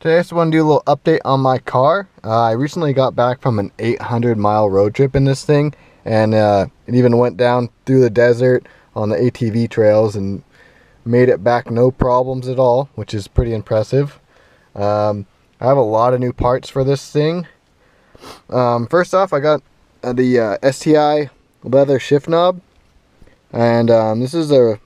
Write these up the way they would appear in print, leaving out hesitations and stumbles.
Today I just want to do a little update on my car. I recently got back from an 800-mile road trip in this thing, and it even went down through the desert on the ATV trails and made it back no problems at all, which is pretty impressive. I have a lot of new parts for this thing. First off, I got the STI leather shift knob, and this is the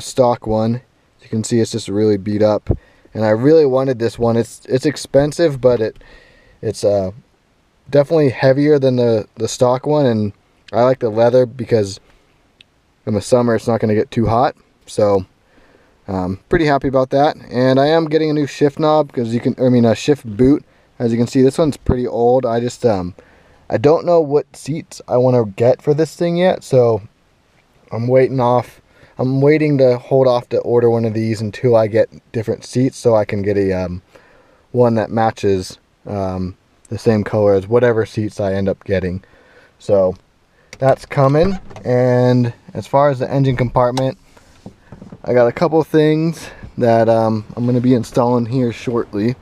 stock one. As you can see, it's just really beat up. And I really wanted this one. It's expensive, but it's definitely heavier than the stock one, and I like the leather because in the summer it's not going to get too hot. So pretty happy about that. And I am getting a new shift knob because a shift boot. As you can see, this one's pretty old. I just I don't know what seats I want to get for this thing yet, so I'm waiting to hold off to order one of these until I get different seats, so I can get a one that matches the same color as whatever seats I end up getting. So that's coming. And as far as the engine compartment, I got a couple of things that I'm going to be installing here shortly.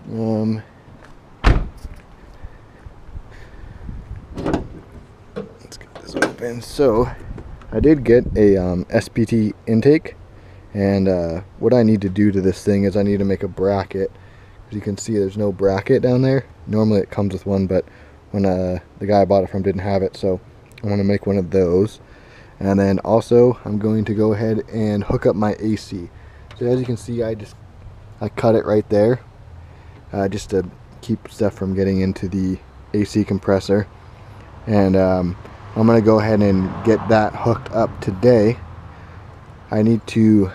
Let's get this open. So I did get a Spt Intake, and what I need to do to this thing is I need to make a bracket. As you can see, there's no bracket down there. Normally it comes with one, but when the guy I bought it from didn't have it, so I want to make one of those. And then also I'm going to go ahead and hook up my AC. So as you can see, I cut it right there, just to keep stuff from getting into the AC compressor. And I'm going to go ahead and get that hooked up today. I need to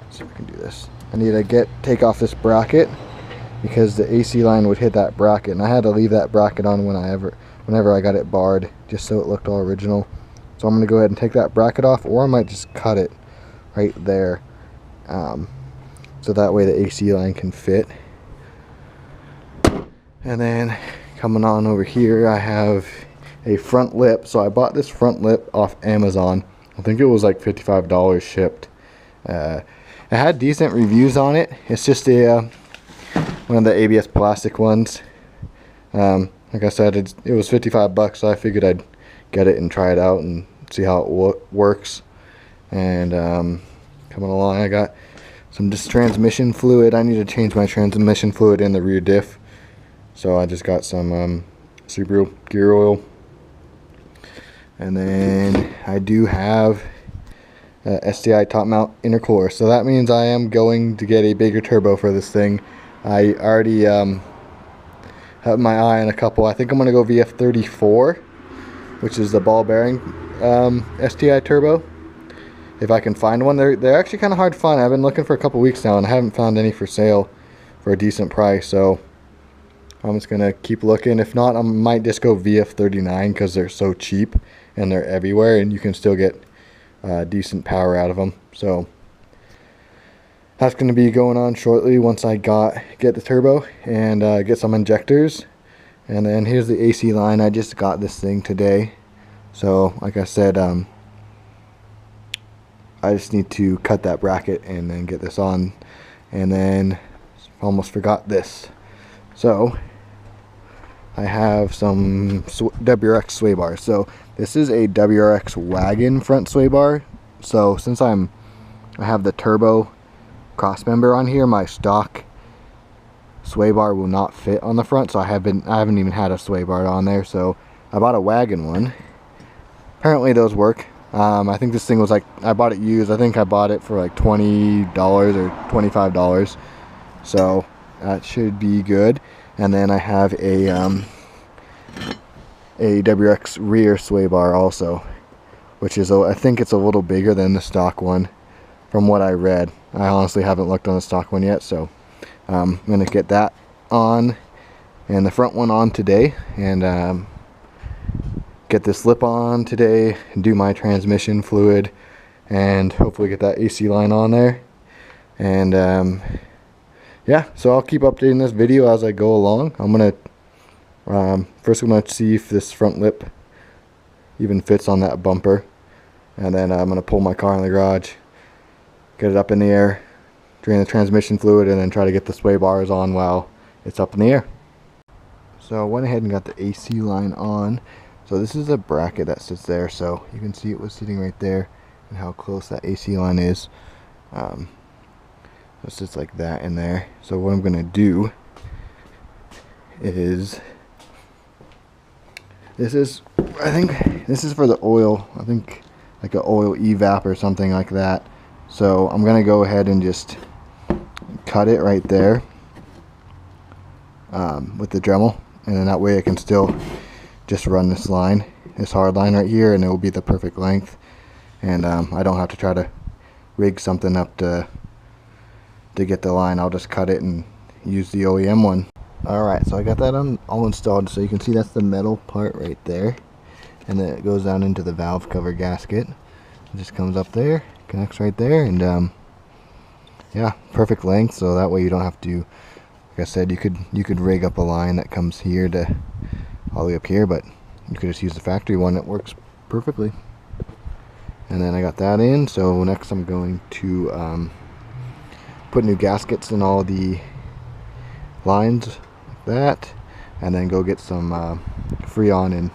see if I can do this. I need to take off this bracket because the AC line would hit that bracket, and I had to leave that bracket on whenever I got it barred, just so it looked all original. So I'm going to go ahead and take that bracket off, or I might just cut it right there, so that way the AC line can fit. And then coming on over here, I have a front lip. So I bought this front lip off Amazon. I think it was like $55 shipped. It had decent reviews on it. It's just one of the ABS plastic ones. Like I said, it was 55 bucks, so I figured I'd get it and try it out and see how it works. And coming along, I got some transmission fluid. I need to change my transmission fluid in the rear diff. So I just got some Subaru gear oil. And then I do have STI top mount intercooler. So that means I am going to get a bigger turbo for this thing. I already have my eye on a couple. I think I'm going to go VF34, which is the ball bearing STI turbo. If I can find one. They're actually kind of hard to find. I've been looking for a couple weeks now and I haven't found any for sale for a decent price. So I'm just going to keep looking. If not, I might just go VF39 because they're so cheap and they're everywhere and you can still get decent power out of them. So that's going to be going on shortly once I get the turbo and get some injectors. And then here's the AC line. I just got this thing today. So like I said, I just need to cut that bracket and then get this on. And then almost forgot this. So I have some Wrx Sway Bar. So this is a Wrx wagon front sway bar. So since I have the turbo cross member on here, my stock sway bar will not fit on the front. So I haven't even had a sway bar on there. So I bought a wagon one. Apparently those work. I think this thing was like, I bought it used. I think I bought it for like $20 or $25. So that should be good. And then I have a Wrx Rear Sway Bar also, which is, I think it's a little bigger than the stock one from what I read. I honestly haven't looked on the stock one yet, so I'm going to get that on and the front one on today, and get this lip on today and do my transmission fluid and hopefully get that AC line on there. And yeah, so I'll keep updating this video as I go along. I'm gonna first I'm gonna see if this front lip even fits on that bumper, and then I'm gonna pull my car in the garage, get it up in the air, drain the transmission fluid, and then try to get the sway bars on while it's up in the air. So I went ahead and got the AC line on. So this is a bracket that sits there, so you can see it was sitting right there and how close that AC line is. It sits like that in there. So what I'm gonna do is, I think this is for the oil, I think like an oil evap or something like that. So I'm gonna go ahead and just cut it right there with the Dremel, and then that way I can still just run this line, this hard line right here, and it will be the perfect length, and I don't have to try to rig something up to get the line. I'll just cut it and use the OEM one. Alright, so I got that all installed, so you can see that's the metal part right there, and then it goes down into the valve cover gasket. It just comes up there, connects right there, and yeah, perfect length, so that way you don't have to, like I said, you could rig up a line that comes here to all the way up here, but you could just use the factory one that works perfectly. And then I got that in, so next I'm going to put new gaskets in all the lines like that, and then go get some Freon and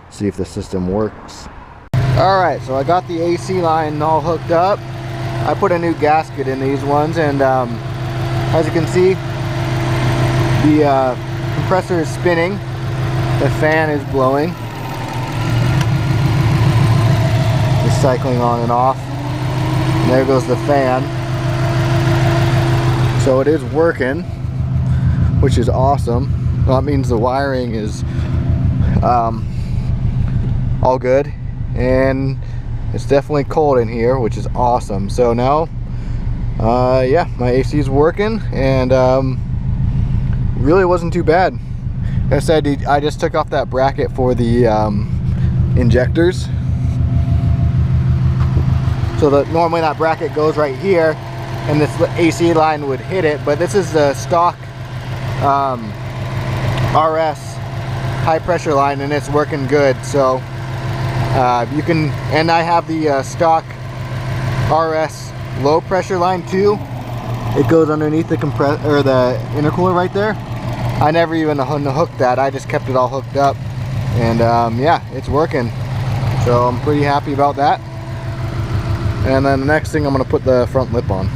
see if the system works. Alright, so I got the AC line all hooked up. I put a new gasket in these ones, and as you can see, the compressor is spinning, the fan is blowing, just cycling on and off, and there goes the fan. So it is working, which is awesome. Well, that means the wiring is all good, and it's definitely cold in here, which is awesome. So now yeah, my AC is working, and really wasn't too bad. Like I said, I just took off that bracket for the injectors, so that normally that bracket goes right here and this AC line would hit it, but this is the stock RS high pressure line, and it's working good. So you can, and I have the stock RS low pressure line too. It goes underneath the compressor or the intercooler right there. I never even hooked that, I just kept it all hooked up, and yeah, it's working, so I'm pretty happy about that. And then the next thing, I'm going to put the front lip on.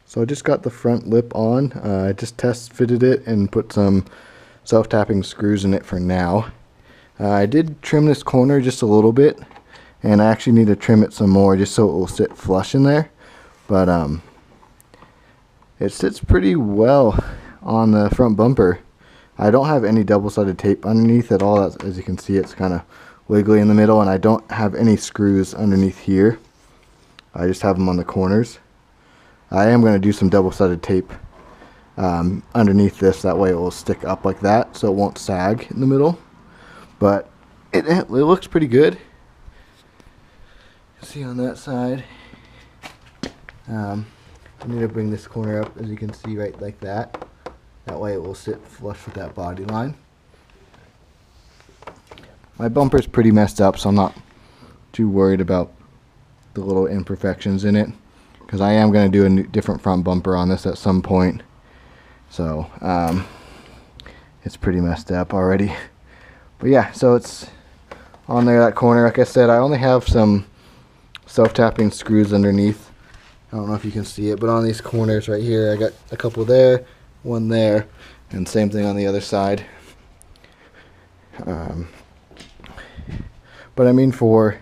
So I just got the front lip on. I just test fitted it and put some self-tapping screws in it for now. I did trim this corner just a little bit, and I actually need to trim it some more just so it will sit flush in there. But it sits pretty well on the front bumper. I don't have any double-sided tape underneath at all. As you can see, it's kind of wiggly in the middle, and I don't have any screws underneath here. I just have them on the corners. I am going to do some double-sided tape underneath this, that way it will stick up like that so it won't sag in the middle. But it looks pretty good. See on that side. I need to bring this corner up, as you can see, right like that. That way it will sit flush with that body line. My bumper's pretty messed up, so I'm not too worried about the little imperfections in it, because I am going to do a different front bumper on this at some point. So it's pretty messed up already. But yeah, so it's on there, that corner. Like I said, I only have some self-tapping screws underneath. I don't know if you can see it, but on these corners right here, I got a couple there, one there, and same thing on the other side. But I mean, for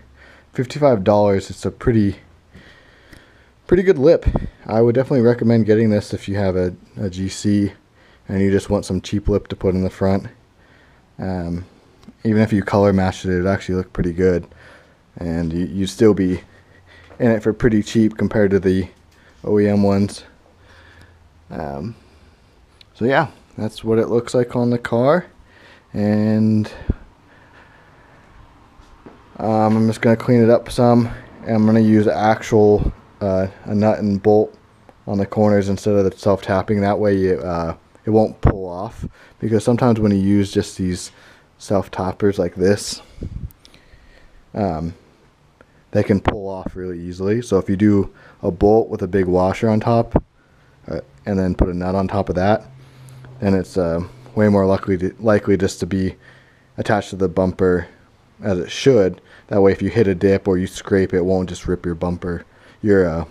$55, it's a pretty good lip. I would definitely recommend getting this if you have a GC and you just want some cheap lip to put in the front. Even if you color matched it, it would actually look pretty good, and you'd still be in it for pretty cheap compared to the OEM ones. So yeah, that's what it looks like on the car, and I'm just going to clean it up some, and I'm going to use actual a nut and bolt on the corners instead of the self-tapping. That way it won't pull off, because sometimes when you use just these self-tappers like this, they can pull off really easily. So if you do a bolt with a big washer on top, and then put a nut on top of that, then it's way more likely just to be attached to the bumper as it should. That way if you hit a dip or you scrape, it won't just rip your bumper, your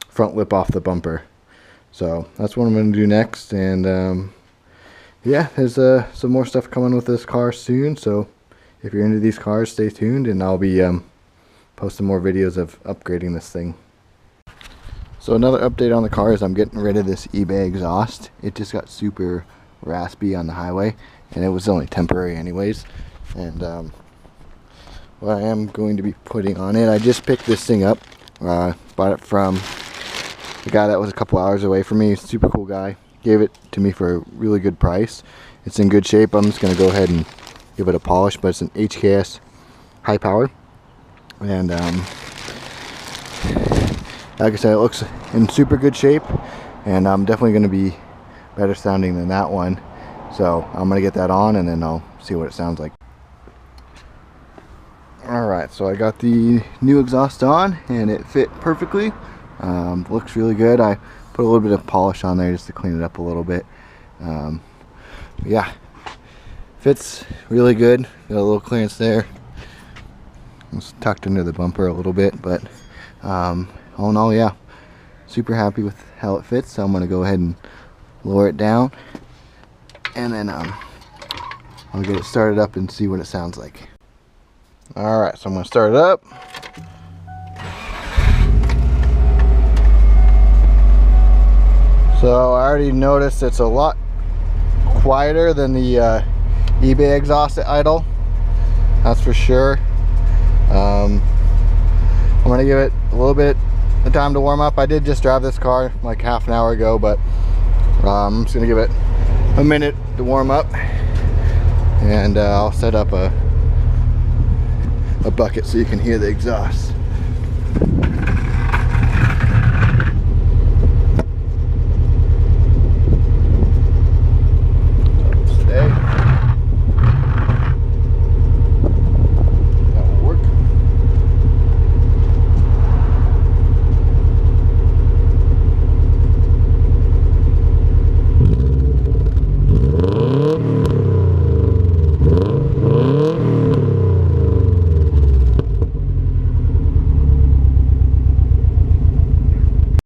front lip off the bumper. So that's what I'm going to do next. And yeah, there's some more stuff coming with this car soon, so if you're into these cars, stay tuned, and I'll be posting more videos of upgrading this thing. So another update on the car is I'm getting rid of this eBay exhaust. It just got super raspy on the highway, and it was only temporary anyways. And what I am going to be putting on it, I just picked this thing up. Bought it from the guy that was a couple hours away from me. Super cool guy. Gave it to me for a really good price. It's in good shape. I'm just going to go ahead and give it a polish, but it's an HKS high power. And like I said, it looks in super good shape, and I'm definitely going to be better sounding than that one. So I'm going to get that on, and then I'll see what it sounds like. Alright, so I got the new exhaust on, and it fit perfectly. Looks really good. I put a little bit of polish on there just to clean it up a little bit. Yeah, fits really good. Got a little clearance there. It's tucked into the bumper a little bit, but all in all, yeah, super happy with how it fits. So I'm going to go ahead and lower it down, and then I'll get it started up and see what it sounds like. Alright, so I'm going to start it up. So I already noticed it's a lot quieter than the eBay exhaust at idle. That's for sure. I'm going to give it a little bit of time to warm up. I did just drive this car like half an hour ago, but I'm just going to give it a minute to warm up, and I'll set up a bucket so you can hear the exhaust.